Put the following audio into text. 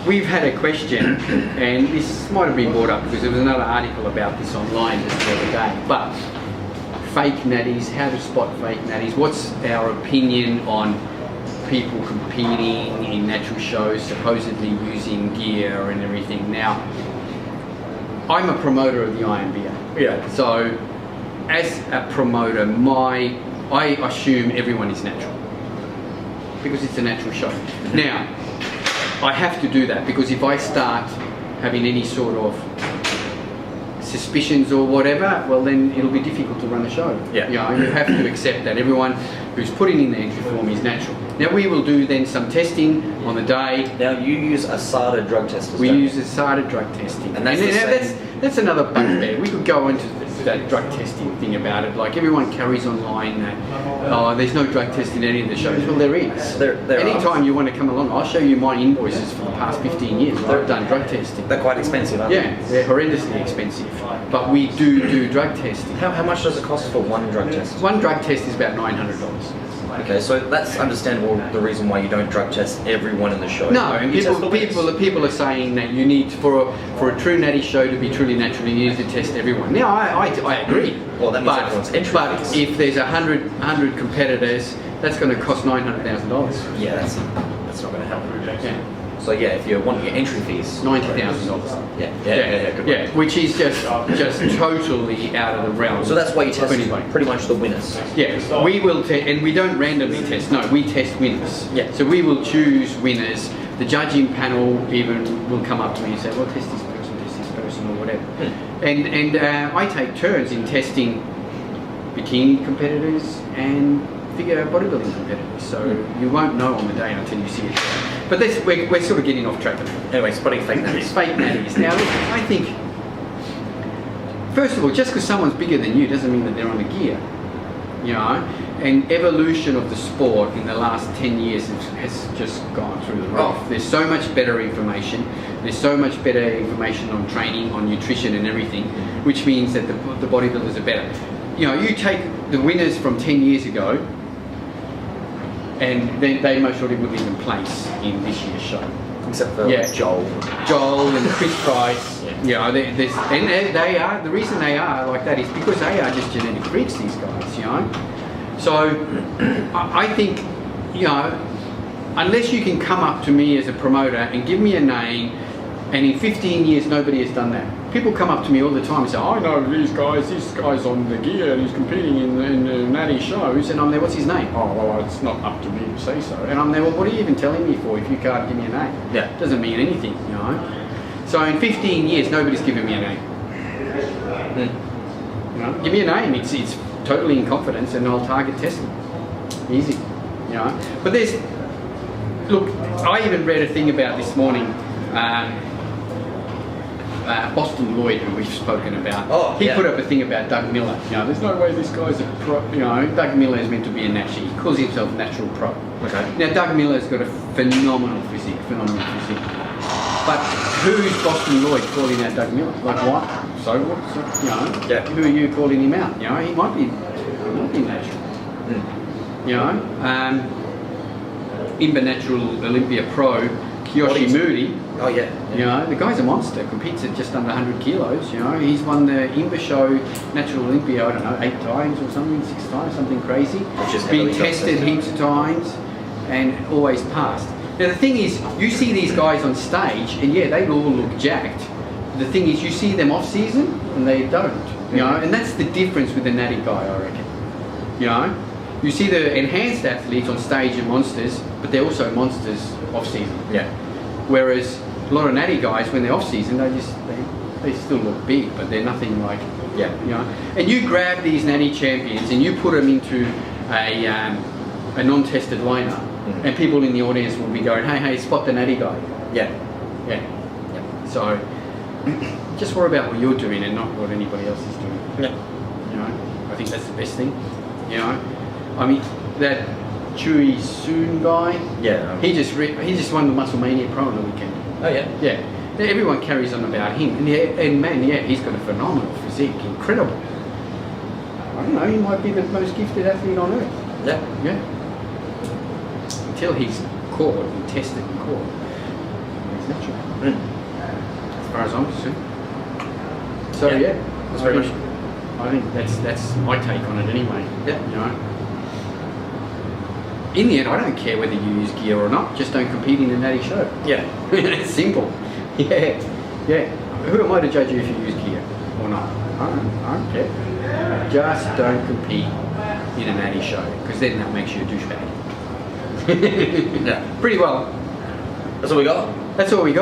we've had a question, and this might have been brought up because there was another article about this online just the other day, but fake natties, how to spot fake natties. What's our opinion on people competing in natural shows, supposedly using gear and everything? Now, I'm a promoter of the IMBA. Yeah. So, as a promoter, I assume everyone is natural because it's a natural show. Now, I have to do that because if I start having any sort of suspicions or whatever, well then it'll be difficult to run a show. Yeah. You know, you have to accept that everyone who's putting in the entry form is natural. Now we will do then some testing on the day. Now you use ASADA drug testers. We use ASADA drug testing. And that's another bugbear. We could go into that drug testing thing about it. Like everyone carries online that there's no drug test in any of the shows. Well, there is. Anytime you want to come along, I'll show you my invoices for the past 15 years. I've done drug testing. They're quite expensive, aren't they? Yeah, they're horrendously expensive. But we do drug testing. How much does it cost for one drug test? One drug test is about $900. Okay, so that's understandable, the reason why you don't drug test everyone in the show. No, and people are saying that you need, for a true natty show to be truly natural, you need to test everyone. Now, I agree. Well, that means everyone's entry But if there's 100 competitors, that's going to cost $900,000. Yeah, that's not going to help. Yeah. So yeah, if you want your entry fees, $90,000. Yeah, which is just totally out of the realm. So that's why you test pretty much the winners. Yeah, we will and we don't randomly test. No, we test winners. Yeah. So we will choose winners. The judging panel even will come up to me and say, "Well, test this person, or whatever." And I take turns in testing bikini competitors and figure bodybuilding competitors. So you won't know on the day until you see it. But we're sort of getting off track. Anyway, spotting fake natties. Fake natties. Now, look, I think, first of all, just because someone's bigger than you doesn't mean that they're on the gear. You know? And evolution of the sport in the last 10 years has just gone through the roof. There's so much better information. There's so much better information on training, on nutrition and everything, which means that the bodybuilders are better. You know, you take the winners from 10 years ago, and they most surely wouldn't even place in this year's show. Except for Joel and Chris Price. Yeah. You know, they are, the reason they are like that is because they are just genetic freaks, these guys, you know. So I think, you know, unless you can come up to me as a promoter and give me a name, and in 15 years nobody has done that. People come up to me all the time and say, I know this guy's on the gear and he's competing in the natty shows, and I'm there, what's his name? Oh, well, it's not up to me to say so. And I'm there, well, what are you even telling me for if you can't give me a name? Yeah. It doesn't mean anything, you know. So in 15 years, nobody's given me a name. You know, give me a name, it's totally in confidence and I'll target test them. Easy, you know. But look, I even read a thing about this morning, Boston Lloyd, who we've spoken about, he put up a thing about Doug Miller. You know, there's no way this guy's a pro. You know, Doug Miller is meant to be a natural. He calls himself natural pro. Okay. Now, Doug Miller's got a phenomenal physique. But who's Boston Lloyd calling out Doug Miller? Like what? So what? So, you know, who are you calling him out? You know, he might be natural. You know, Imba Natural Olympia Pro, Kiyoshi Moody. Oh yeah. You know, the guy's a monster, competes at just under 100 kilos, you know. He's won the Imba Show Natural Olympia, I don't know, 8 times or something, 6 times, something crazy. Which is been tested heaps of times and always passed. Now the thing is, you see these guys on stage and yeah, they all look jacked. The thing is, you see them off season and they don't, you know, and that's the difference with the natty guy, I reckon. You know, you see the enhanced athletes on stage are monsters, but they're also monsters off season. Yeah. Whereas a lot of natty guys, when they're off season, they still look big, but they're nothing like, you know. And you grab these natty champions and you put them into a non-tested lineup, and people in the audience will be going, hey, spot the natty guy. Yeah. So just worry about what you're doing and not what anybody else is doing. Yeah. You know, I think that's the best thing. You know, I mean that Chewy Soon guy. Yeah. He just won the Muscle Mania Pro on the weekend. Oh yeah. Yeah. Everyone carries on about him, and man, he's got a phenomenal physique, incredible. I don't know, he might be the most gifted athlete on earth. Yeah. Until he's caught and tested and caught. He's natural. As far as I'm concerned. So yeah, That's very much. I think that's my take on it anyway. Yeah. You know. In the end, I don't care whether you use gear or not. Just don't compete in a natty show. Yeah. It's simple. Yeah. Yeah. Who am I to judge you if you use gear or not? I don't care. Just don't compete in a natty show, because then that makes you a douchebag. Yeah. Pretty well. That's all we got. That's all we got.